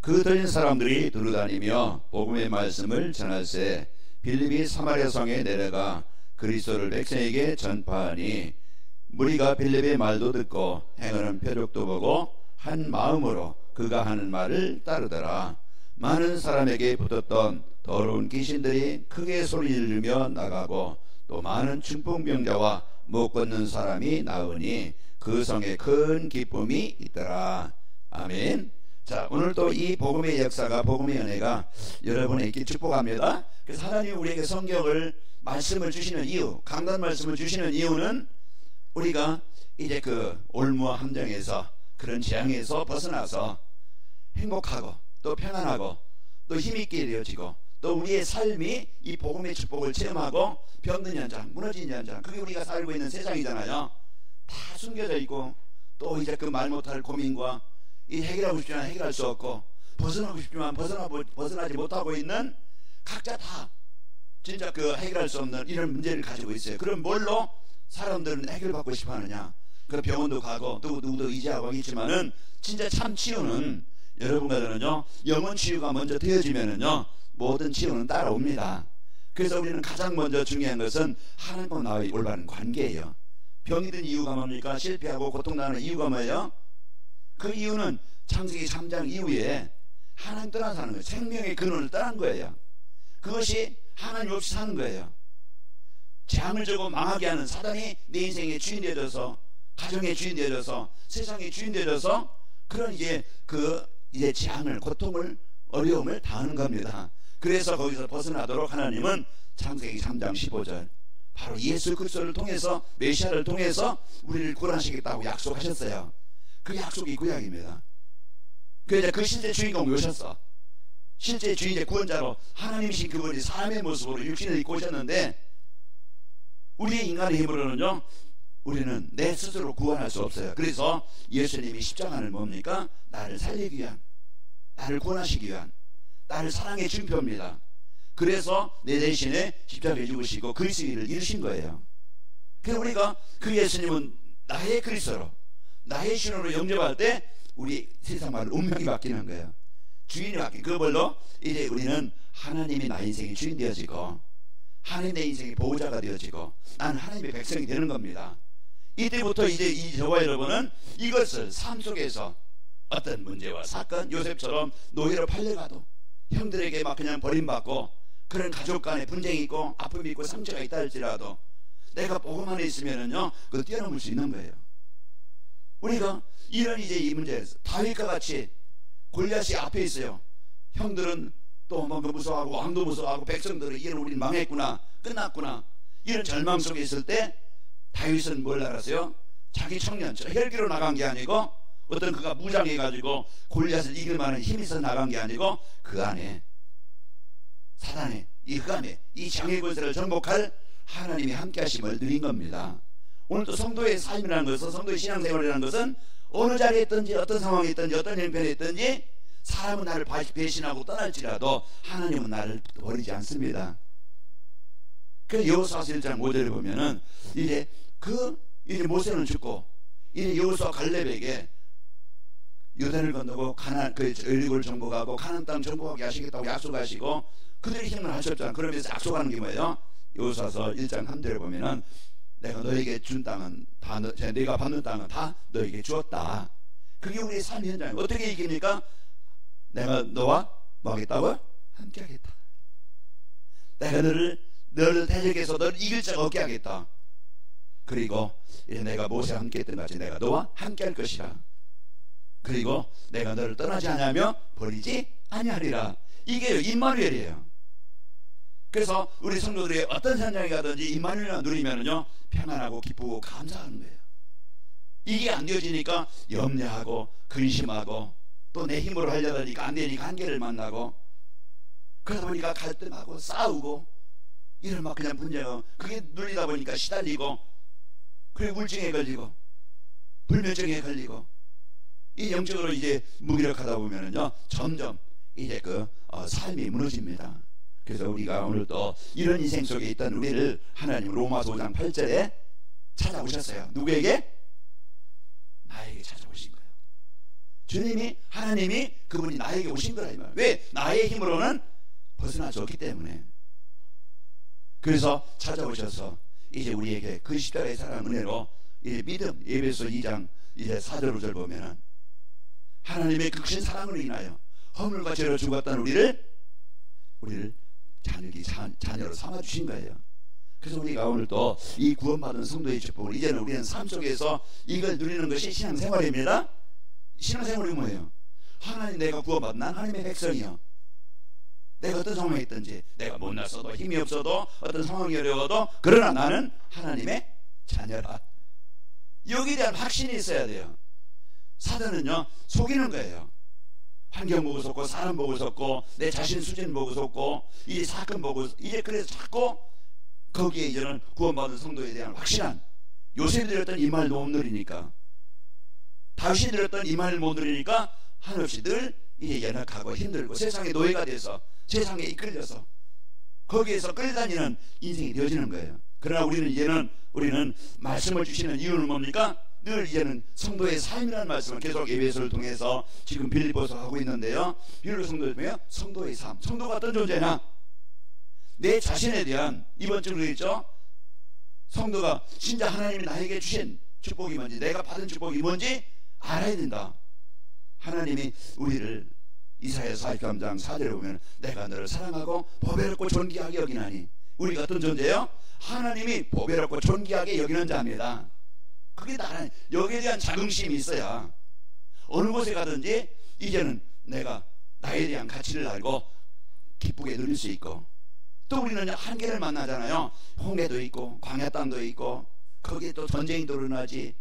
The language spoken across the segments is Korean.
그 들린 사람들이 두루다니며 복음의 말씀을 전할세 빌립이 사마리아 성에 내려가 그리스도를 백성에게 전파하니 무리가 빌립의 말도 듣고 행하는 표적도 보고 한 마음으로 그가 하는 말을 따르더라. 많은 사람에게 붙었던 더러운 귀신들이 크게 소리 지르며 나가고 또 많은 중풍병자와 못 걷는 사람이 나으니 그 성에 큰 기쁨이 있더라. 아멘. 자, 오늘 또 이 복음의 역사가, 복음의 은혜가 여러분에게 축복합니다. 그래서 하나님 우리에게 성경을 말씀을 주시는 이유, 강단 말씀을 주시는 이유는 우리가 이제 그 올무와 함정에서, 그런 재앙에서 벗어나서 행복하고 또 평안하고 또 힘있게 되어지고 또 우리의 삶이 이 복음의 축복을 체험하고 병든 현장, 무너진 현장, 그게 우리가 살고 있는 세상이잖아요. 다 숨겨져 있고 또 이제 그 말 못할 고민과 이 해결하고 싶지만 해결할 수 없고 벗어나고 싶지만 벗어나지 못하고 있는 각자 다 진짜 그 해결할 수 없는 이런 문제를 가지고 있어요. 그럼 뭘로 사람들은 해결받고 싶어 하느냐? 그 병원도 가고 또 누구도 의지하고 하겠지만은 진짜 참 치유는 여러분과 저는요, 영혼 치유가 먼저 되어지면은요 모든 치유는 따라옵니다. 그래서 우리는 가장 먼저 중요한 것은 하나님과 나의 올바른 관계예요. 병이 든 이유가 뭡니까? 실패하고 고통나는 이유가 뭐예요? 그 이유는 창세기 3장 이후에 하나님 떠나 사는 거예요. 생명의 근원을 떠난 거예요. 그것이 하나님 없이 사는 거예요. 재앙을 주고 망하게 하는 사단이 내 인생의 주인 되어져서, 가정의 주인 되어져서, 세상의 주인 되어져서 그런 이제 이제 재앙을, 고통을, 어려움을 당하는 겁니다. 그래서 거기서 벗어나도록 하나님은 창세기 3장 15절 바로 예수 그리스도를 통해서, 메시아를 통해서 우리를 구원하시겠다고 약속하셨어요. 그 약속이 구약입니다. 그래서 그 실제 주인공이 오셨어. 실제 주인의 구원자로 하나님이신 그분이 사람의 모습으로 육신을 입고 오셨는데 우리의 인간의 힘으로는요 우리는 내 스스로 구원할 수 없어요. 그래서 예수님이 십자가는 뭡니까? 나를 살리기 위한, 나를 구원하시기 위한, 나를 사랑의 증표입니다. 그래서 내 대신에 십자가에 죽으시고 그리스도를 이루신 거예요. 그래서 우리가 그 예수님은 나의 그리스도로, 나의 신으로 영접할 때 우리 세상 말로 운명이 바뀌는 거예요. 주인이 바뀌는 그걸로 이제 우리는 하나님이 나의 인생의 주인 되어지고 하나님 내 인생의 보호자가 되어지고 나는 하나님의 백성이 되는 겁니다. 이때부터 이제 저와 여러분은 이것을 삶 속에서 어떤 문제와 사건, 요셉처럼 노예로 팔려가도 형들에게 막 그냥 버림받고 그런 가족 간에 분쟁이 있고 아픔이 있고 상처가 있다 할지라도 내가 복음 안에 있으면은요 그거 뛰어넘을 수 있는 거예요. 우리가 이런 이제 이 문제에서 다윗과 같이 골리앗이 앞에 있어요. 형들은 또 뭐 무서워하고 왕도 무서워하고 백성들은 이런 우리는 망했구나, 끝났구나, 이런 절망 속에 있을 때 다윗은 뭘 알았어요? 자기 청년처럼 혈기로 나간 게 아니고 어떤 그가 무장해가지고 골리앗을 이길 만한 힘이 있어 나간 게 아니고 그 안에 사단의 이 흑암에 이 장애 권세를 정복할 하나님이 함께 하심을 누린 겁니다. 오늘 또 성도의 삶이라는 것은, 성도의 신앙생활이라는 것은 어느 자리에 있든지 어떤 상황에 있든지 어떤 형편에 있든지 사람은 나를 배신하고 떠날지라도 하나님은 나를 버리지 않습니다. 그래서 여호수아서 1장 5절을 보면은 이제 모세는 죽고 이제 여호수아 갈렙에게 요단을 건너고 여리고를 정복하고 가나안 땅 정복하게 하시겠다고 약속하시고 그들이 힘을 하셨잖아요. 그러면서 약속하는 게 뭐예요? 여호수아서 1장 3절에 보면은 내가 너에게 준 땅은 다 내가 받는 땅은 다 너에게 주었다. 그게 우리의 삶 현장이에요. 어떻게 이깁니까? 내가 너와 뭐 하겠다고? 함께 하겠다. 내가 너를 대적해서 너를 이길 자가 없게 하겠다. 그리고 이제 내가 모세와 함께 했던 같이 내가 너와 함께 할 것이라. 그리고 내가 너를 떠나지 않으며 버리지 아니하리라. 이게 임마누엘이에요. 그래서 우리 성도들이 어떤 현장에 가든지 임마누엘을 누리면은요 평안하고 기쁘고 감사하는 거예요. 이게 안 되어지니까 염려하고 근심하고 또 내 힘으로 하려다니까 안 되니까 한계를 만나고 그러다 보니까 갈등하고 싸우고 이런 막 그냥 문제가 그게 눌리다 보니까 시달리고 그리고 우울증에 걸리고 불면증에 걸리고 이 영적으로 이제 무기력하다 보면은요 점점 이제 삶이 무너집니다. 그래서 우리가 오늘 또 이런 인생 속에 있던 우리를 하나님 로마서 5장 8절에 찾아오셨어요. 누구에게? 나에게 찾아오신 거예요. 주님이, 하나님이, 그분이 나에게 오신 거라 이 말. 왜? 나의 힘으로는 벗어나졌기 때문에. 그래서 찾아오셔서 이제 우리에게 그 십자가의 사랑 은혜로 이 믿음, 에베소 2장 이제 4절 5절 보면은 하나님의 그 큰 사랑으로 인하여 허물과 죄로 죽었던 우리를 자녀로 삼아 주신 거예요. 그래서 우리가 오늘 또 이 구원받은 성도의 축복을 이제는 우리는 삶 속에서 이걸 누리는 것이 신앙생활입니다. 신앙생활이 뭐예요? 하나님, 내가 구원받은 난 하나님의 백성이요. 내가 어떤 상황에 있든지, 내가 못났어도 힘이 없어도 어떤 상황이 어려워도, 그러나 나는 하나님의 자녀라. 여기에 대한 확신이 있어야 돼요. 사단은요 속이는 거예요. 환경 보고 속고, 사람 보고 속고, 내 자신 수준 보고 속고, 이제 사건 보고, 이제 그래서 자꾸 거기에 이제는 구원받은 성도에 대한 확실한, 요셉이 드렸던 이 말을 못 누리니까, 다윗이 드렸던 이 말을 못 누리니까 한없이 늘 이제 연약하고 힘들고 세상의 노예가 돼서 세상에 이끌려서 거기에서 끌다니는 인생이 되어지는 거예요. 그러나 우리는 말씀을 주시는 이유는 뭡니까? 늘 이제는 성도의 삶이라는 말씀을 계속 에베소를 통해서 지금 빌립보서 하고 있는데요. 빌립보 성도를 보면 성도의 삶, 성도가 어떤 존재냐? 내 자신에 대한, 이번 주로 있죠, 성도가 진짜 하나님이 나에게 주신 축복이 뭔지, 내가 받은 축복이 뭔지 알아야 된다. 하나님이 우리를 이사야서 43장 4절에 보면 내가 너를 사랑하고 보배롭고 존귀하게 여기나니, 우리가 어떤 존재예요? 하나님이 보배롭고 존귀하게 여기는 자입니다. 그게 나는 여기에 대한 자긍심이 있어야 어느 곳에 가든지 이제는 내가 나에 대한 가치를 알고 기쁘게 누릴 수 있고, 또 우리는 한계를 만나잖아요. 홍해도 있고 광야 땅도 있고 거기에 또 전쟁이 일어나지.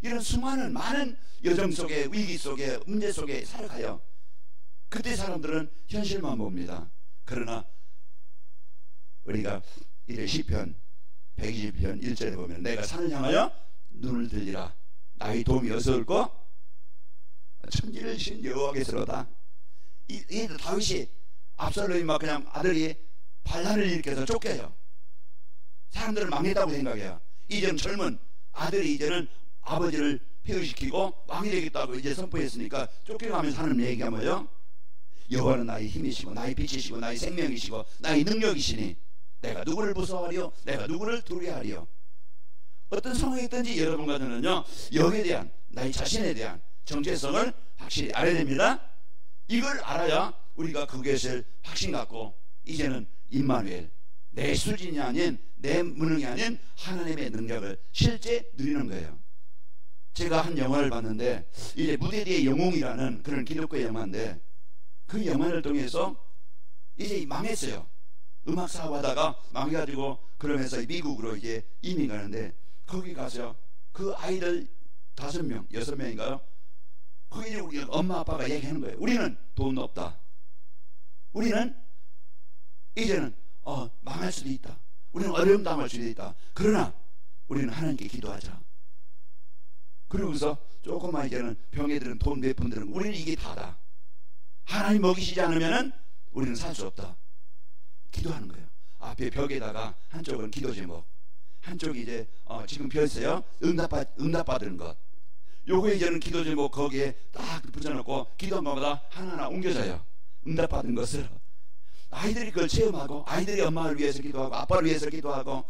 이런 수많은 많은 여정 속에, 위기 속에, 문제 속에 살아가요. 그때 사람들은 현실만 봅니다. 그러나 우리가 이래 시편 120편 1절에 보면 내가 산을 향하여 눈을 들리라. 나의 도움이 어디서 올고? 천지를 신 여호와께서로다. 이 다윗이 압살롬이 막 그냥 아들이 반란을 일으켜서 쫓겨요. 사람들은 망했다고 생각해요. 이제는 젊은 아들이 이제는 아버지를 폐위시키고 왕이 되겠다고 이제 선포했으니까 쫓겨가면서 하는 얘기가 뭐예요? 여호와는 나의 힘이시고 나의 빛이시고 나의 생명이시고 나의 능력이시니 내가 누구를 무서워하리요? 내가 누구를 두려워하리요? 어떤 상황이 있든지 여러분과 저는요, 여기에 대한, 나의 자신에 대한 정체성을 확실히 알아야 됩니다. 이걸 알아야 우리가 그것을 확신 갖고 이제는 임마누엘, 내 수준이 아닌, 내 무능이 아닌 하나님의 능력을 실제 누리는 거예요. 제가 한 영화를 봤는데, 이제 무대 뒤의 영웅이라는 그런 기독교 영화인데, 그 영화를 통해서 이제 망했어요. 음악 사업하다가 망해가지고 그러면서 미국으로 이제 이민 가는데, 거기 가서 그 아이들 5명, 6명인가요? 거기 이제 우리 엄마 아빠가 얘기하는 거예요. 우리는 돈 없다. 우리는 이제는 망할 수도 있다. 우리는 어려움 당할 수도 있다. 그러나 우리는 하나님께 기도하자. 그러고서 조금만 이제는 병에 들은 돈 몇 푼 들은, 우리는 이게 다다. 하나님 먹이시지 않으면은 우리는 살 수 없다. 기도하는 거예요. 앞에 벽에다가 한쪽은 기도 제목, 한쪽이 이제 지금 펴있어요. 응답받은 것. 요거 이제는 기도 제목 거기에 딱 붙여놓고 기도마다 하나하나 옮겨져요. 응답받은 것을. 아이들이 그걸 체험하고, 아이들이 엄마를 위해서 기도하고, 아빠를 위해서 기도하고,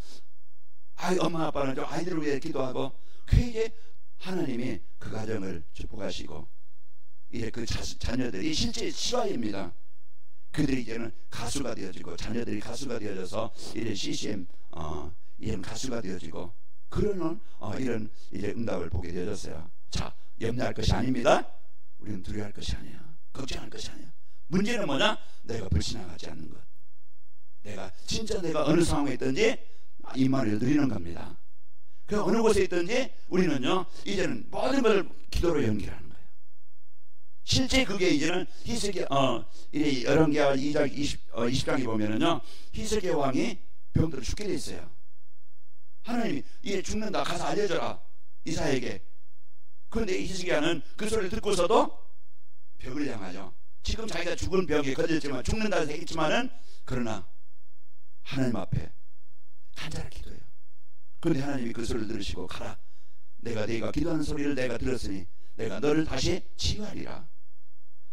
엄마 아빠는 아이들을 위해 기도하고, 그 이제 하나님이 그 가정을 축복하시고, 이제 그 자녀들이 실제 실화입니다. 그들이 이제는 가수가 되어지고, 자녀들이 가수가 되어져서 이제 CCM 이제는 가수가 되어지고, 그러는 이런 이제 응답을 보게 되어졌어요. 자, 염려할 것이 아닙니다. 우리는 두려워할 것이 아니야. 걱정할 것이 아니야. 문제는 뭐냐? 내가 불신앙하지 않는 것. 진짜 내가 어느 상황에 있든지 임마누엘 누리는 겁니다. 그 어느 곳에 있든지 우리는요, 이제는 모든 걸 기도로 연결하는 거예요. 실제 그게 이제는 히스기야, 열왕기하 2장 20장에 보면은요, 히스기야 왕이 병들어 죽게 돼 있어요. 하나님이 이제 죽는다, 가서 알려줘라 이사야에게. 그런데 히스기야는 그 소리를 듣고서도 벽을 향하여, 지금 자기가 죽은 벽에 걸렸지만, 죽는다 해서 했지만은, 그러나 하나님 앞에 간절히 기도해요. 그런데 하나님이 그 소리를 들으시고, 가라, 내가 기도하는 소리를 내가 들었으니 내가 너를 다시 치유하리라.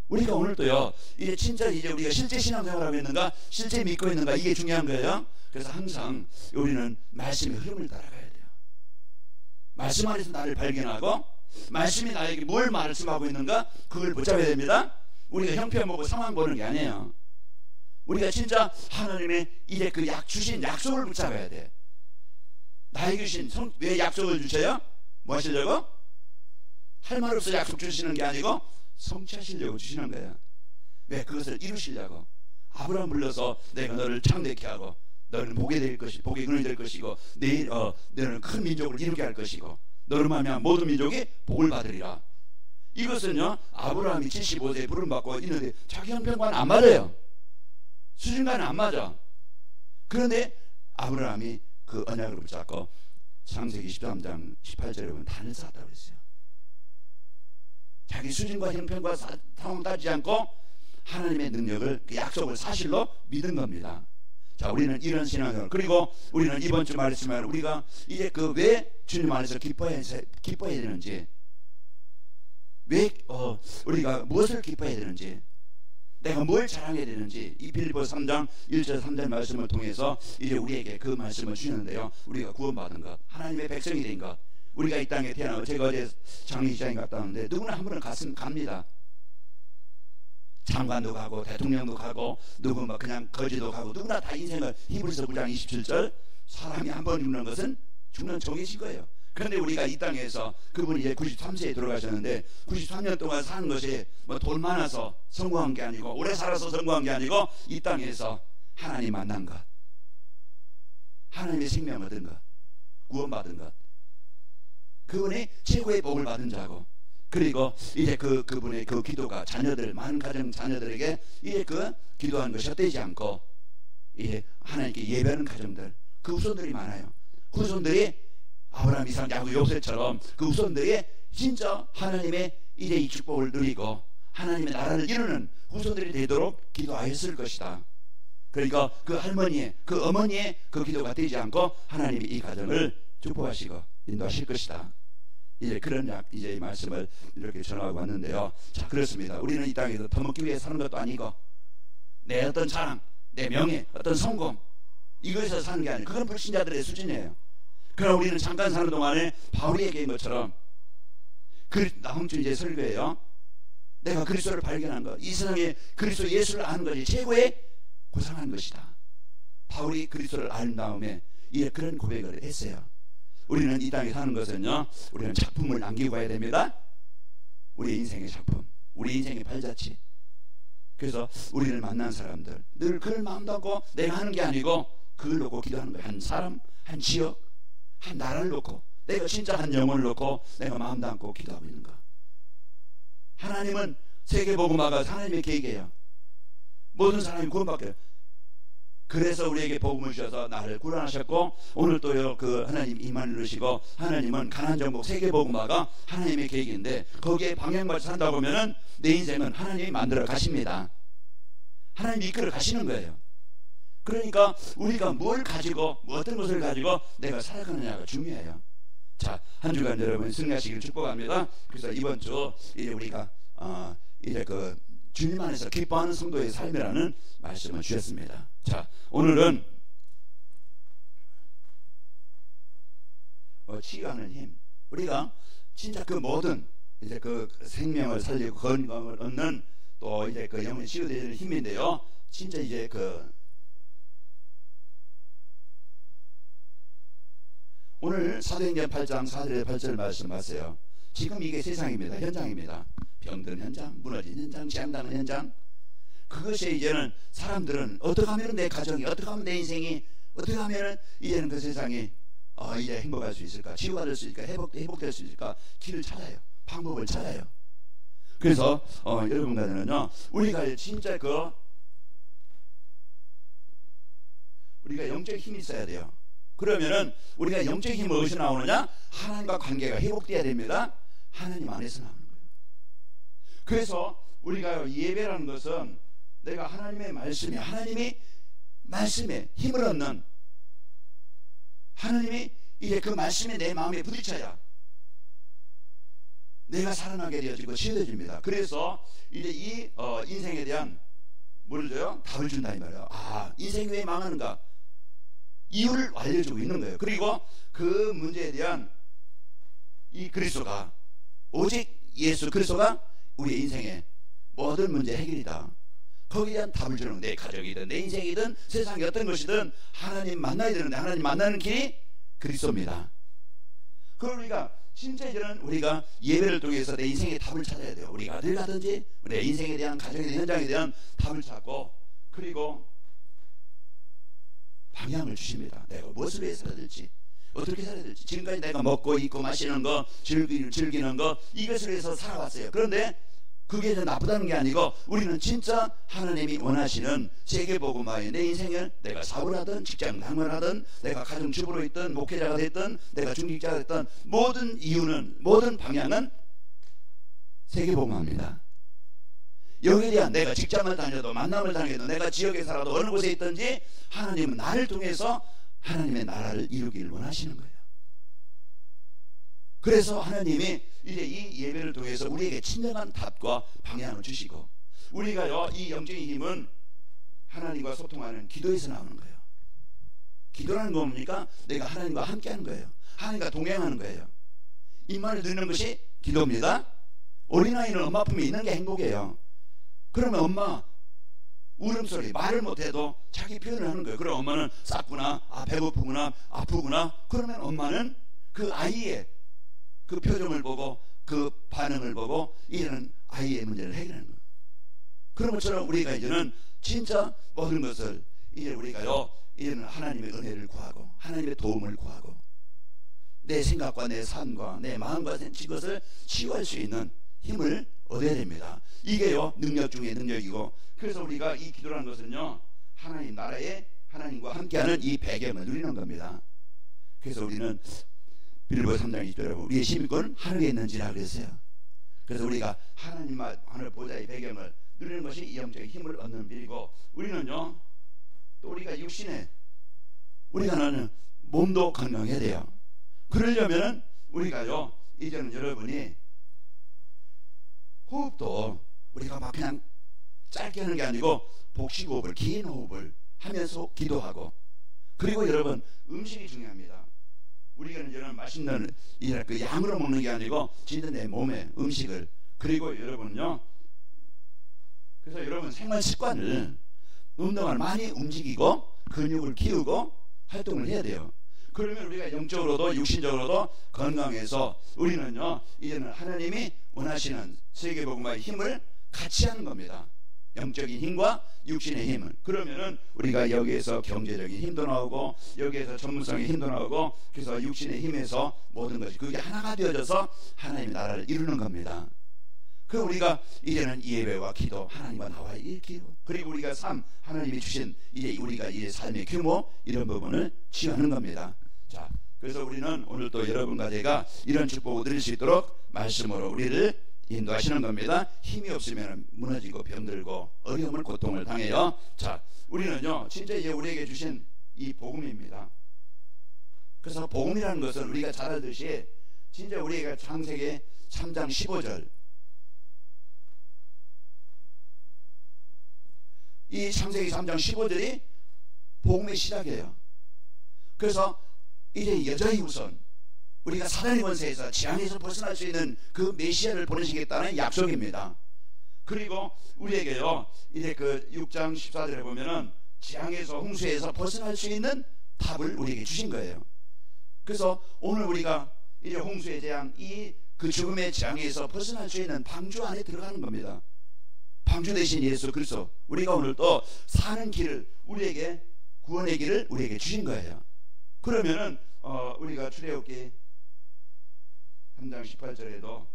우리가 오늘도요, 이제 진짜 이제 우리가 실제 신앙생활하고 있는가, 실제 믿고 있는가, 이게 중요한 거예요. 그래서 항상 우리는 말씀의 흐름을 따라가야 돼요. 말씀 안에서 나를 발견하고 말씀이 나에게 뭘 말씀하고 있는가, 그걸 붙잡아야 됩니다. 우리가 형편보고 상황 보는 게 아니에요. 우리가 진짜 하나님의 이제 그 주신 약속을 붙잡아야 돼. 나에게 주신 왜 약속을 주셔요? 뭐 하시려고? 할 말 없어 약속 주시는 게 아니고 성취하시려고 주시는 거예요. 왜? 그것을 이루시려고. 아브라함 불러서 내가 너를 창대케 하고 너는 복이 될 것이고 복의 근원이 될 것이고 너는 큰 민족을 이루게 할 것이고 너를 말미암아 모든 민족이 복을 받으리라. 이것은요, 아브라함이 75세에 부름받고 있는데 자기 형편과는 안 맞아요. 수준과는 안 맞아. 그런데 아브라함이 그 언약을 붙잡고 창세기 13장 18절에 보면 단을 쌓았다고 했어요. 자기 수준과 형편과 상황 따지지 않고 하나님의 능력을, 그 약속을 사실로 믿은 겁니다. 자, 우리는 이런 신앙생활, 그리고 우리는 이번 주 말했지만 우리가 이제 그 왜 주님 안에서 기뻐해야 되는지, 왜 우리가 무엇을 기뻐해야 되는지, 내가 뭘 자랑해야 되는지, 이 빌립보서 3장 1절 3절 말씀을 통해서 이제 우리에게 그 말씀을 주시는데요, 우리가 구원받은 것, 하나님의 백성이 된 것, 우리가 이 땅에 태어나고, 제가 어제 장례식장에 갔다 왔는데 누구나 한 번은 갑니다. 장관도 가고 대통령도 가고 누구 뭐 그냥 거지도 가고, 누구나 다 인생을, 히브리서 9장 27절, 사람이 한 번 죽는 것은 죽는 정해진 거예요. 그런데 우리가 이 땅에서, 그분이 이제 93세에 돌아가셨는데 93년 동안 사는 것이 뭐 돈 많아서 성공한 게 아니고, 오래 살아서 성공한 게 아니고, 이 땅에서 하나님 만난 것, 하나님의 생명 얻은 것, 구원받은 것, 그분이 최고의 복을 받은 자고, 그리고 이제 그분의 그 기도가 많은 가정 자녀들에게 이제 그 기도하는 것이 헛되지 않고 이제 하나님께 예배하는 가정들, 그 후손들이 많아요. 후손들이 아브라함, 이삭, 야곱, 요셉처럼 그 후손들이 진짜 하나님의 이제 이 축복을 누리고 하나님의 나라를 이루는 후손들이 되도록 기도하였을 것이다. 그러니까 그 할머니의, 그 어머니의 그 기도가 되지 않고 하나님이 이 가정을 축복하시고 인도하실 것이다. 이제 그런 이제 말씀을 이렇게 전하고 왔는데요. 자, 그렇습니다. 우리는 이 땅에서 더먹기 위해 사는 것도 아니고, 내 어떤 자랑, 내 명예, 어떤 성공, 이것에서 사는 게 아니에요. 그건 불신자들의 수준이에요. 그러나 우리는 잠깐 사는 동안에 바울이 얘기한 것처럼, 다음 주 이제 설교예요. 내가 그리스도를 발견한 것, 이 세상에 그리스도 예수를 아는 것이 최고의 고상한 것이다. 바울이 그리스도를 안 다음에 이제 그런 고백을 했어요. 우리는 이 땅에 사는 것은요, 우리는 작품을 남기고 가야 됩니다. 우리 인생의 작품, 우리 인생의 발자취. 그래서 우리를 만난 사람들 늘 그를 마음 담고 내가 하는 게 아니고 그걸 놓고 기도하는 거예요. 한 사람, 한 지역, 한 나라를 놓고, 내가 진짜 한 영혼을 놓고 내가 마음 담고 기도하고 있는 거. 하나님은 세계복음화가 하나님의 계획이에요. 모든 사람이 구원받게. 그래서 우리에게 복음을 주셔서 나를 구원하셨고, 오늘 또요 그 하나님 임한을 누시고, 하나님은 가나안 정복 세계복음화가 하나님의 계획인데 거기에 방향맞춰 산다 보면은 내 인생은 하나님이 만들어 가십니다. 하나님이 이끌어 가시는 거예요. 그러니까 우리가 뭘 가지고, 어떤 것을 가지고 내가 살아가느냐가 중요해요. 자, 한 주간 여러분 승리하시기를 축복합니다. 그래서 이번 주 이제 우리가 이제 그 주님 안에서 기뻐하는 성도의 삶이라는 말씀을 주셨습니다. 자, 오늘은 치유하는 힘. 우리가 진짜 그 모든 이제 그 생명을 살리고 건강을 얻는, 또 이제 그 영혼이 치유되는 힘인데요. 진짜 이제 오늘 사도행전 8장 4절에 8절 말씀하세요. 지금 이게 세상입니다. 현장입니다. 병든 현장, 무너진 현장, 재앙당한 현장. 그것이 이제는 사람들은 어떻게 하면 내 가정이, 어떻게 하면 내 인생이, 어떻게 하면 이제는 그 세상이 이제 행복할 수 있을까, 치유가 될 수 있을까, 회복될 수 있을까, 길을 찾아요. 방법을 찾아요. 그래서 여러분과는요, 우리가 진짜 우리가 영적 힘이 있어야 돼요. 그러면은 우리가 영적 힘을 어디서 나오느냐? 하나님과 관계가 회복돼야 됩니다. 하나님 안에서 나오는 거예요. 그래서 우리가 예배라는 것은 내가 하나님의 말씀이, 하나님이 말씀에 힘을 얻는, 하나님이 이제 그 말씀에 내 마음에 부딪혀야 내가 살아나게 되어지고 치유되어집니다. 그래서 이제 이 인생에 대한 뭐를 줘요? 답을 준다 이 말이에요. 아, 인생이 왜 망하는가? 이유를 알려주고 있는 거예요. 그리고 그 문제에 대한 이 그리스도가, 오직 예수 그리스도가 우리의 인생의 모든 문제 해결이다. 거기에 대한 답을 주는, 내 가족이든 내 인생이든 세상의 어떤 것이든 하나님 만나야 되는데 하나님 만나는 길이 그리스도입니다. 그걸 우리가 진짜 이제는 우리가 예배를 통해서 내 인생의 답을 찾아야 돼요. 우리가 어딜 가든지 내 인생에 대한, 가정에 대한, 현장에 대한 답을 찾고, 그리고 방향을 주십니다. 내가 무엇을 위해 살아야 될지, 어떻게 살아야 될지. 지금까지 내가 먹고 입고 마시는 거, 즐기는 거, 이것을 위해서 살아왔어요. 그런데 그게 나쁘다는 게 아니고, 우리는 진짜 하나님이 원하시는 세계복음화에 내 인생을, 내가 사업을 하든 직장 당원하든 내가 가정주부로 있든 목회자가 됐든 내가 중직자가 됐든, 모든 이유는, 모든 방향은 세계복음화입니다. 여기에 대한, 내가 직장을 다녀도 만남을 다녀도 내가 지역에 살아도 어느 곳에 있든지 하나님은 나를 통해서 하나님의 나라를 이루기를 원하시는 거예요. 그래서 하나님이 이제 이 예배를 통해서 우리에게 친절한 답과 방향을 주시고, 우리가요, 이 영적인 힘은 하나님과 소통하는 기도에서 나오는 거예요. 기도라는 거 뭡니까? 내가 하나님과 함께 하는 거예요. 하나님과 동행하는 거예요. 입만을 듣는 것이 기도입니다. 어린아이는 엄마 품에 있는 게 행복이에요. 그러면 엄마 울음소리, 말을 못해도 자기 표현을 하는 거예요. 그럼 엄마는 쌌구나, 배고프구나, 아프구나. 그러면 엄마는 그 아이의 그 표정을 보고, 그 반응을 보고 이런 아이의 문제를 해결하는 거예요. 그런 것처럼 우리가 이제는 진짜 모든 것을 이제 우리가요, 이제는 하나님의 은혜를 구하고 하나님의 도움을 구하고 내 생각과 내 삶과 내 마음과 생긴 것을 치유할 수 있는 힘을 얻어야 됩니다. 이게요, 능력 중에 능력이고, 그래서 우리가 이 기도라는 것은요, 하나님 나라에 하나님과 함께하는 이 배경을 누리는 겁니다. 그래서 우리는 빌립보서 3장 20절에 우리의 시민권은 하늘에 있는지라 그랬어요. 그래서 우리가 하나님과 하늘 보좌의 배경을 누리는 것이 이 영적인 힘을 얻는 길이고, 우리는요, 또 우리가 육신에, 우리가 몸도 건강해야 돼요. 그러려면은 우리가요, 이제는 여러분이 호흡도 우리가 막 그냥 짧게 하는 게 아니고 복식호흡을, 긴 호흡을 하면서 기도하고, 그리고 여러분 음식이 중요합니다. 우리가 이제는 맛있는 그 양으로 먹는 게 아니고 진짜 내 몸에 음식을, 그리고 여러분요, 그래서 여러분 생활 습관을, 운동을 많이 움직이고 근육을 키우고 활동을 해야 돼요. 그러면 우리가 영적으로도 육신적으로도 건강해서 우리는요, 이제는 하나님이 원하시는 세계복음화의 힘을 같이 하는 겁니다. 영적인 힘과 육신의 힘을. 그러면은 우리가 여기에서 경제적인 힘도 나오고, 여기에서 전문성의 힘도 나오고, 그래서 육신의 힘에서 모든 것이 그게 하나가 되어져서 하나님의 나라를 이루는 겁니다. 그 우리가 이제는 예배와 기도, 하나님과 나와의 이 기도, 그리고 우리가 삶, 하나님이 주신 이제 우리가 이제 삶의 규모, 이런 부분을 치유하는 겁니다. 자, 그래서 우리는 오늘 또 여러분과 제가 이런 축복을 드릴 수 있도록 말씀으로 우리를 인도하시는 겁니다. 힘이 없으면 무너지고 병들고 어려움을, 고통을 당해요. 자, 우리는요, 진짜 이제 우리에게 주신 이 복음입니다. 그래서 복음이라는 것은 우리가 잘 알듯이 진짜 우리가 창세기 3장 15절, 이 창세기 3장 15절이 복음의 시작이에요. 그래서 이제 여전히 우선 우리가 사단의 권세에서 재앙에서 벗어날 수 있는 그 메시아를 보내시겠다는 약속입니다. 그리고 우리에게요, 이제 그 6장 14절에 보면은 재앙에서, 홍수에서 벗어날 수 있는 답을 우리에게 주신 거예요. 그래서 오늘 우리가 이제 홍수의 재앙, 이 그 죽음의 재앙에서 벗어날 수 있는 방주 안에 들어가는 겁니다. 방주 대신 예수 그리스도, 우리가 오늘 또 사는 길을, 우리에게 구원의 길을 우리에게 주신 거예요. 그러면은 우리가 출애굽기 3장 18절에도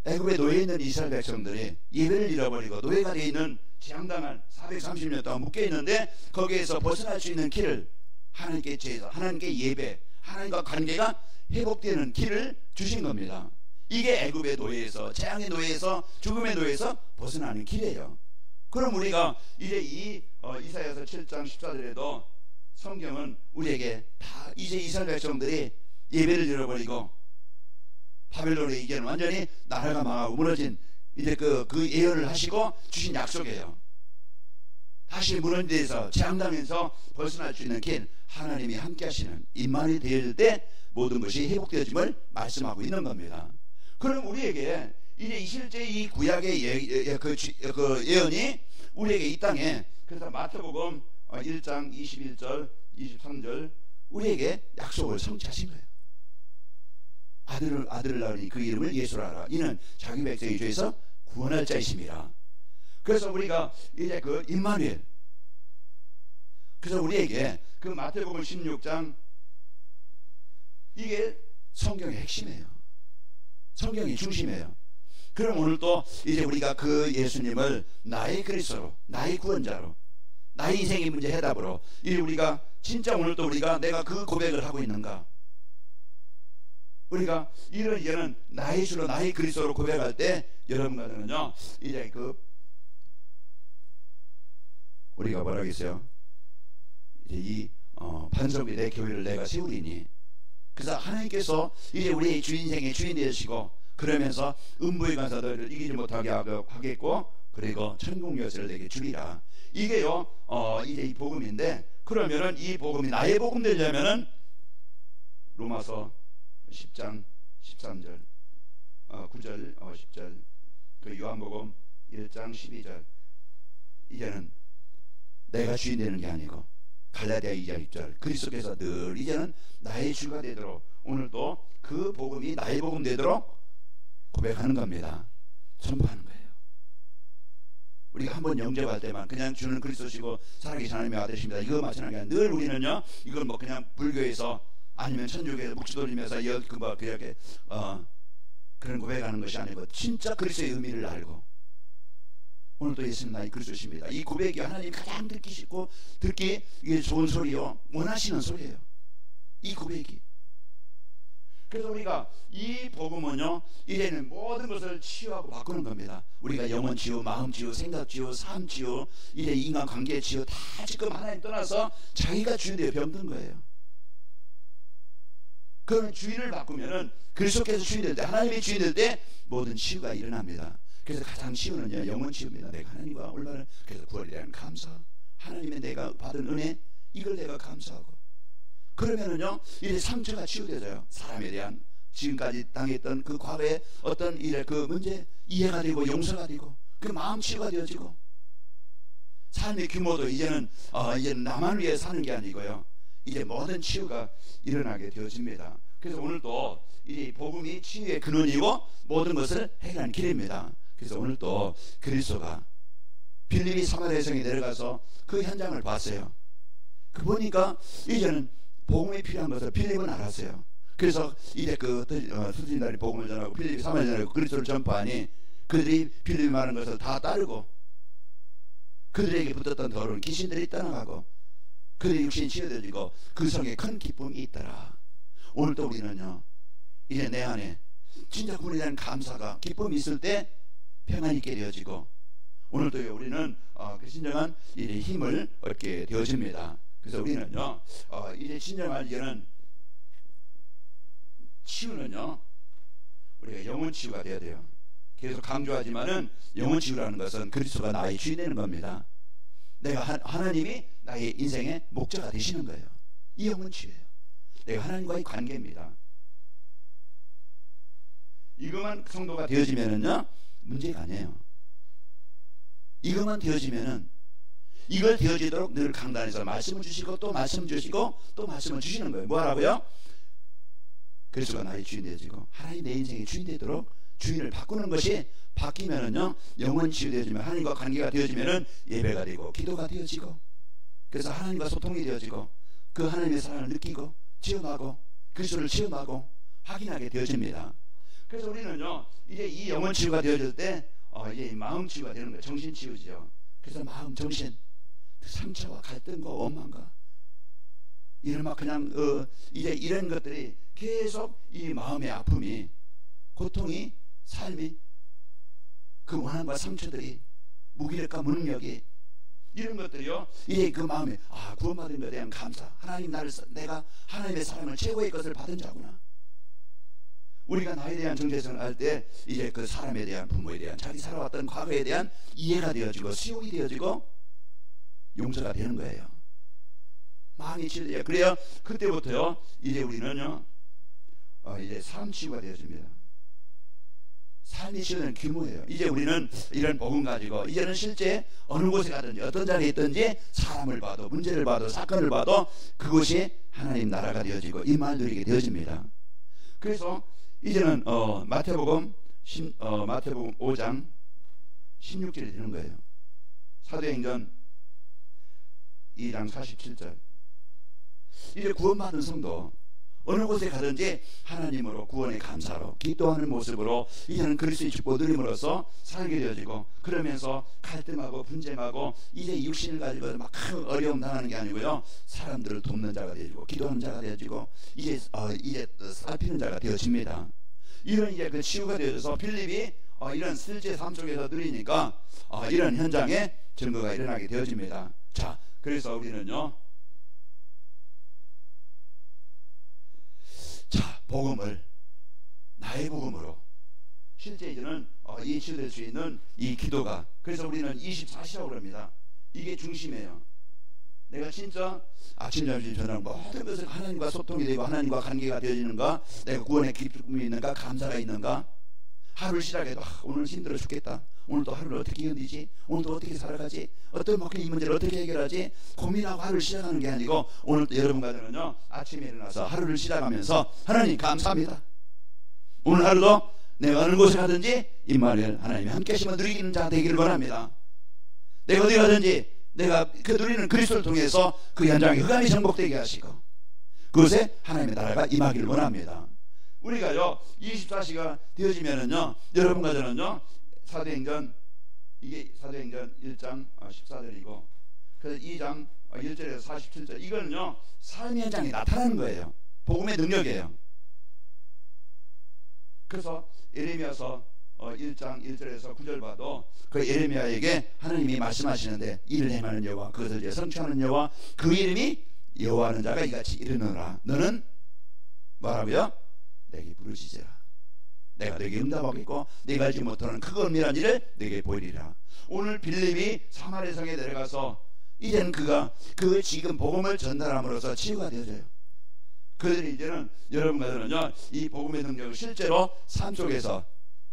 애굽에 놓여 있는 이스라엘 백성들이 예배를 잃어버리고 노예가 되어 있는, 재앙당한 430년 동안 묶여 있는데 거기에서 벗어날 수 있는 길을 하나님께 제사, 하나님께 예배, 하나님과 관계가 회복되는 길을 주신 겁니다. 이게 애굽의 노예에서, 재앙의 노예에서, 죽음의 노예에서 벗어나는 길이에요. 그럼 우리가 이제 이 이사야서 7장 14절에도 성경은 우리에게 다 이제 이스라엘 백성들이 예배를 잃어버리고 바벨론의 이제는 완전히 나라가 망하고 무너진 이제 그 예언을 하시고 주신 약속이에요. 다시 무너진 데에서 재앙당해서 벗어날 수 있는 길, 하나님이 함께 하시는 임만이 되어질 때 모든 것이 회복되어짐을 말씀하고 있는 겁니다. 그럼 우리에게 이제 실제 이 구약의 그 예언이 우리에게 이 땅에, 그래서 마태복음 1장 21절 23절 우리에게 약속을 성취하신 거예요. 아들을 낳으니 그 이름을 예수라 하라. 이는 자기 백성의 죄에서 구원할 자이심이라. 그래서 우리가 이제 그 임마누엘, 그래서 우리에게 그 마태복음 16장 이게 성경의 핵심이에요. 성경의 중심이에요. 그럼 오늘 또 이제 우리가 그 예수님을 나의 그리스도로, 나의 구원자로, 나의 인생의 문제 해답으로, 이 우리가 진짜 오늘 또 우리가 내가 그 고백을 하고 있는가? 우리가 이제는 나의 주로, 나의 그리스도로 고백할 때 여러분과는요 이제 그 우리가 뭐라겠어요? 이제 이 반석이 내 교회를 내가 세우리니. 그래서 하나님께서 이제 우리의 주 인생의 주인 되시고, 그러면서 음부의 간사들을 이기지 못하게 하겠고, 그리고 천국 열쇠를 내게 주리라. 이게요 이제 이 복음인데, 그러면은 이 복음이 나의 복음 되려면은 로마서 10장 13절 9절 10절 그 요한복음 1장 12절 이제는 내가 주인 되는 게 아니고 갈라디아 2장 6절 그리스도께서 늘 이제는 나의 주가 되도록, 오늘도 그 복음이 나의 복음 되도록 고백하는 겁니다. 선포하는 거예요. 우리가 한번 영접할 때만 그냥 주는 그리스도시고 살아계신 하나님의 아들이십니다, 이거 마찬가지가 아니라 늘 우리는요 이걸 뭐 그냥 불교에서 아니면 천주교에서 묵주 돌리면서 그렇게 그런 고백하는 것이 아니고 진짜 그리스도의 의미를 알고, 오늘도 예수님 나의 그리스도십니다, 이 고백이 하나님 가장 듣기 쉽고 듣기 이게 좋은 소리요, 원하시는 소리예요, 이 고백이. 그래서 우리가 이 복음은요 이제는 모든 것을 치유하고 바꾸는 겁니다. 우리가 영혼 치유, 마음 치유, 생각 치유, 삶 치유, 이제 인간 관계 치유 다 지금 하나님 떠나서 자기가 주인 되어 병든 거예요. 그런 주인을 바꾸면은 그리스도께서 주인 될 때, 하나님이 주인 될 때 모든 치유가 일어납니다. 그래서 가장 치유는요 영혼 치유입니다. 내가 하나님과 얼마나, 그래서 구원에 대한 감사, 하나님의 내가 받은 은혜, 이걸 내가 감사하고, 그러면은요 이제 상처가 치유되져요. 사람에 대한 지금까지 당했던 그 과거의 어떤 일의 그 문제 이해가 되고 용서가 되고, 그 마음 치유가 되어지고, 삶의 규모도 이제는 나만 위해 사는 게 아니고요 이제 모든 치유가 일어나게 되어집니다. 그래서 오늘도 이 복음이 치유의 근원이고 모든 것을 해결하는 길입니다. 그래서 오늘도 그리스도가 빌립이 사마리아 성에 내려가서 그 현장을 봤어요. 그 보니까 이제는 복음이 필요한 것을 빌립은 알았어요. 그래서 이제 그 스승 날이 복음을 전하고 빌립이 사마리아 전하고 그리스도를 전파하니 그들이 빌립이 말하는 것을 다 따르고, 그들에게 붙었던 더러운 귀신들이 떠나가고 그들의 육신이 치유되어지고 그 성에 큰 기쁨이 있더라. 오늘도 우리는요 이제 내 안에 진짜 구원에 대한 감사가, 기쁨이 있을 때 평안이 있게 되어지고, 오늘도 우리는 그 진정한 이제 힘을 얻게 되어집니다. 그래서 우리는요 이제 진정한 이제는 치유는요 우리가 영혼 치유가 되어야 돼요. 계속 강조하지만은 영혼 치유라는 것은 그리스도가 나의 주인 되는 겁니다. 내가 하나님이 나의 인생의 목자가 되시는 거예요. 이 영혼 치유예요. 내가 하나님과의 관계입니다. 이것만 성도가 되어지면은요 문제가 아니에요. 이것만 되어지면은, 이걸 되어지도록 늘 강단에서 말씀을 주시고 또 말씀 주시고 또 말씀을 주시는 거예요. 뭐라고요? 그리스도가 나의 주인 되어지고 하나님 내 인생의 주인 되도록 주인을 바꾸는 것이, 바뀌면은요 영혼 치유되어지면, 하나님과 관계가 되어지면은 예배가 되고 기도가 되어지고, 그래서 하나님과 소통이 되어지고 그 하나님의 사랑을 느끼고 체험하고 그리스도를 체험하고 확인하게 되어집니다. 그래서 우리는요 이제 이 영혼 치유가 되어질 때 이제 마음 치유가 되는 거예요. 정신 치유죠. 그래서 마음, 정신, 상처와 갈등과 원망과 이런 막 그냥 이제 이런 것들이 계속 이 마음의 아픔이, 고통이, 삶이, 그 원한과 상처들이, 무기력과 무능력이, 이런 것들이요 이제 그 마음에 구원받은 것에 대한 감사, 하나님 내가 하나님의 사랑을 최고의 것을 받은 자구나. 우리가 나에 대한 정체성을 알 때 이제 그 사람에 대한, 부모에 대한, 자기 살아왔던 과거에 대한 이해가 되어지고 수용이 되어지고 용서가 되는 거예요. 마음이 치유돼요. 그래야 그때부터요 이제 우리는요 이제 삶 치유가 되어집니다. 삶이 치유되는 규모예요. 이제 우리는 이런 복음 가지고 이제는 실제 어느 곳에 가든지 어떤 자리에 있든지 사람을 봐도, 문제를 봐도, 사건을 봐도 그것이 하나님 나라가 되어지고 임마를 누리게 되어집니다. 그래서 이제는 마태복음 5장 16절이 되는 거예요. 사도행전 2장 47절. 이제 구원받은 성도 어느 곳에 가든지 하나님으로 구원의 감사로 기도하는 모습으로 이제는 그리스도의 축복을 누림으로써 살게 되어지고, 그러면서 갈등하고 분쟁하고 이제 육신을 가지고 막 큰 어려움 당하는 게 아니고요, 사람들을 돕는 자가 되어지고 기도하는 자가 되어지고 이제 살피는 자가 되어집니다. 이런 이제 그 치유가 되어져서 빌립이 이런 실제 삶 속에서 누리니까 이런 현장에 증거가 일어나게 되어집니다. 자, 그래서 우리는요, 자, 복음을 나의 복음으로 실제 이제는 인식될 수 있는 이 기도가, 그래서 우리는 24시라고 그럽니다. 이게 중심이에요. 내가 진짜 아침, 점심, 저녁 모든 것을 하나님과 소통이 되고 하나님과 관계가 되어지는가, 내가 구원의 기쁨이 있는가, 감사가 있는가, 하루를 시작해도 오늘 힘들어 죽겠다, 오늘 또 하루를 어떻게 견디지, 오늘 또 어떻게 살아가지, 어떤 이 문제를 어떻게 해결하지 고민하고 하루를 시작하는 게 아니고, 오늘 여러분과는 아침에 일어나서 하루를 시작하면서 하나님 감사합니다. 오늘 하루도 내가 어느 곳에 가든지 임마누엘 하나님이 함께 하시면 누리는 자 되기를 원합니다. 내가 어디 가든지 내가 그 누리는 그리스도를 통해서 그 현장에 흑암이 정복되게 하시고 그것에 하나님의 나라가 임하기를 원합니다. 우리가요 24시가 되어지면은요, 여러분과 저는요, 사도행전, 이게 사도행전 1장 14절이고 그래서 2장 1절에서 47절, 이거는요 삶의 현장에 나타나는 거예요. 복음의 능력이에요. 그래서 예레미야서 1장 1절에서 9절 봐도 그 예레미야에게 하나님이 말씀하시는데, 이를 행하는 여호와, 그것을 이제 성취하는 여호와, 그 이름이 여호와하는 자가 이같이 이르노라. 너는 뭐라고요? 내게 부르짖으라. 내가 네게 응답하겠고 네가 알지 못하는 크고 은밀한 일을 네게 보이리라. 오늘 빌립이 사마리아 성에 내려가서 이제는 그가 그 지금 복음을 전달함으로써 치유가 되어져요. 그들이 이제는 여러분과 저는요 이 복음의 능력을 실제로 삶 속에서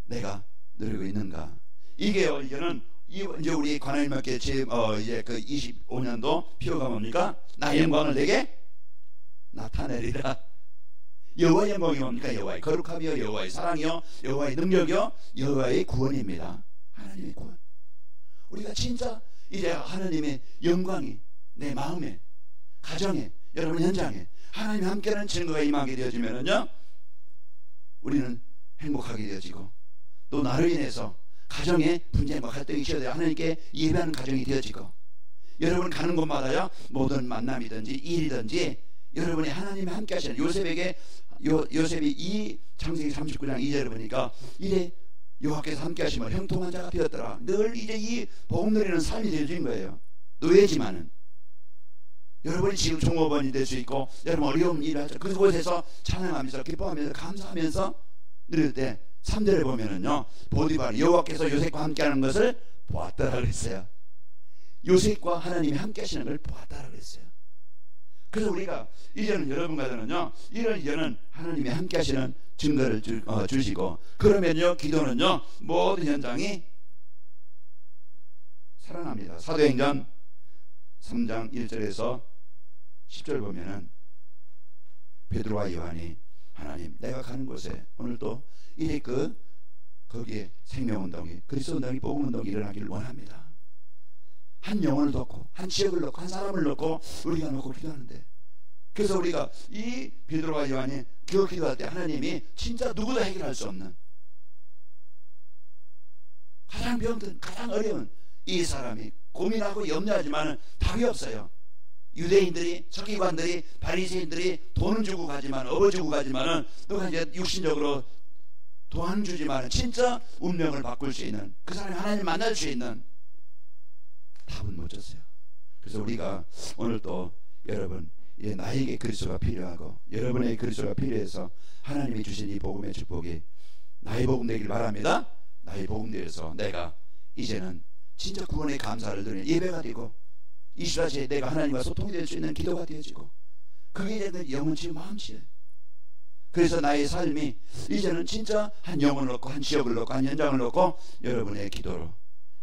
내가 누리고 있는가, 이게요 이제는 이제 우리 관할님께 이제 그 25년도 표가 뭡니까? 나의 영광을 내게 나타내리라. 여호와의 영광이 뭡니까? 여호와의 거룩함이요, 여호와의 사랑이요, 여호와의 능력이요, 여호와의 구원입니다. 하나님의 구원. 우리가 진짜 이제 하나님의 영광이 내 마음에, 가정에, 여러분 현장에 하나님이 함께하는 증거가 임하게 되어지면은요, 우리는 행복하게 되어지고, 또 나를 인해서 가정에 분쟁과 갈등이 시작되어 하나님께 예배하는 가정이 되어지고, 여러분 가는 곳마다요 모든 만남이든지 일이든지 여러분이 하나님이 함께 하시는, 요셉에게 요셉이 이 창세기 39장 2절을 보니까 이래 여호와께서 함께 하시면 형통한 자가 되었더라. 늘 이제 이 복음 누리는 삶이 되어진 거예요. 노예지만은 여러분이 지금 종업원이 될 수 있고, 여러분 어려운 일을 하죠. 그곳에서 찬양하면서 기뻐하면서 감사하면서 누릴 때 3절에 보면은요, 보디발이 여호와께서 요셉과 함께하는 것을 보았다라 그랬어요. 요셉과 하나님이 함께 하시는 걸 보았다라 그랬어요. 그래서 우리가 이제는 여러분과 저는요, 이제는 하나님이 함께 하시는 증거를 주시고, 그러면요 기도는요 모든 현장이 살아납니다. 사도행전 3장 1절에서 10절 보면은 베드로와 요한이 하나님, 내가 가는 곳에 오늘도 이래 거기에 생명운동이, 그리스도운동이, 복음운동이 일어나기를 원합니다. 한 영혼을 넣고, 한 지역을 넣고, 한 사람을 넣고 우리가 놓고 기도하는데, 그래서 우리가 이 베드로와 요한이 그 기도할 때 하나님이 진짜 누구도 해결할 수 없는, 가장 병든, 가장 어려운 이 사람이 고민하고 염려하지만 답이 없어요. 유대인들이, 서기관들이, 바리새인들이 돈은 주고 가지만, 업어주고 가지만은 너가 이제 육신적으로 돈 주지만 진짜 운명을 바꿀 수 있는, 그 사람이 하나님 만날 수 있는 답은 못 줬어요. 그래서 우리가 오늘 또 여러분 예, 나에게 그리스도가 필요하고 여러분에게 그리스도가 필요해서 하나님이 주신 이 복음의 축복이 나의 복음 되길 바랍니다. 나의 복음 되어서 내가 이제는 진짜 구원의 감사를 드리는 예배가 되고 24시에 내가 하나님과 소통이 될 수 있는 기도가 되어지고 그게 이제 영혼치 마음치예요. 그래서 나의 삶이 이제는 진짜 한 영혼을 놓고 한 지역을 놓고 한 현장을 놓고 여러분의 기도로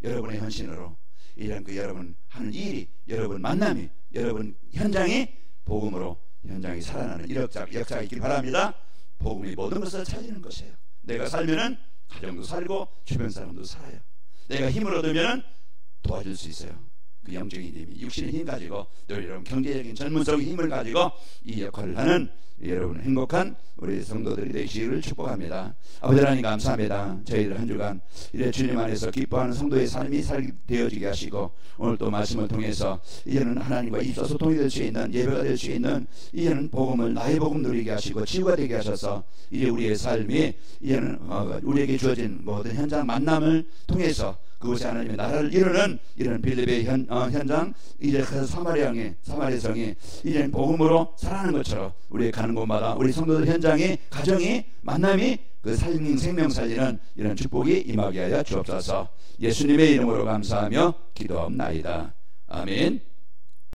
여러분의 헌신으로 이런 그 여러분 하는 일이 여러분 만남이 여러분 현장이 복음으로 현장이 살아나는 역사가 있길 바랍니다. 복음이 모든 것을 차지는 것이에요. 내가 살면은 가정도 살고 주변 사람도 살아요. 내가 힘을 얻으면 도와줄 수 있어요. 그 영적인 힘이 육신의 힘 가지고 또 여러분 경제적인 전문적인 힘을 가지고 이 역할을 하는 여러분 행복한 우리 성도들이 되시기를 축복합니다. 아버지 하나님 감사합니다. 저희들 한 주간 이제 주님 안에서 기뻐하는 성도의 삶이 되어지게 하시고 오늘 또 말씀을 통해서 이제는 하나님과 입사소통이 될 수 있는 예배가 될 수 있는 이제는 복음을 나의 복음 누리게 하시고 치유가 되게 하셔서 이제 우리의 삶이 이제는 우리에게 주어진 모든 현장 만남을 통해서 그것이 하나님의 나라를 이루는 이런 빌립의 현장 이제 그 사마리아 성이 이제 복음으로 살아가는 것처럼 우리의 가는 곳마다 우리 성도들 현장이 가정이 만남이 그 생명 살리는 이런 축복이 임하게 하여 주옵소서. 예수님의 이름으로 감사하며 기도하옵나이다. 아멘.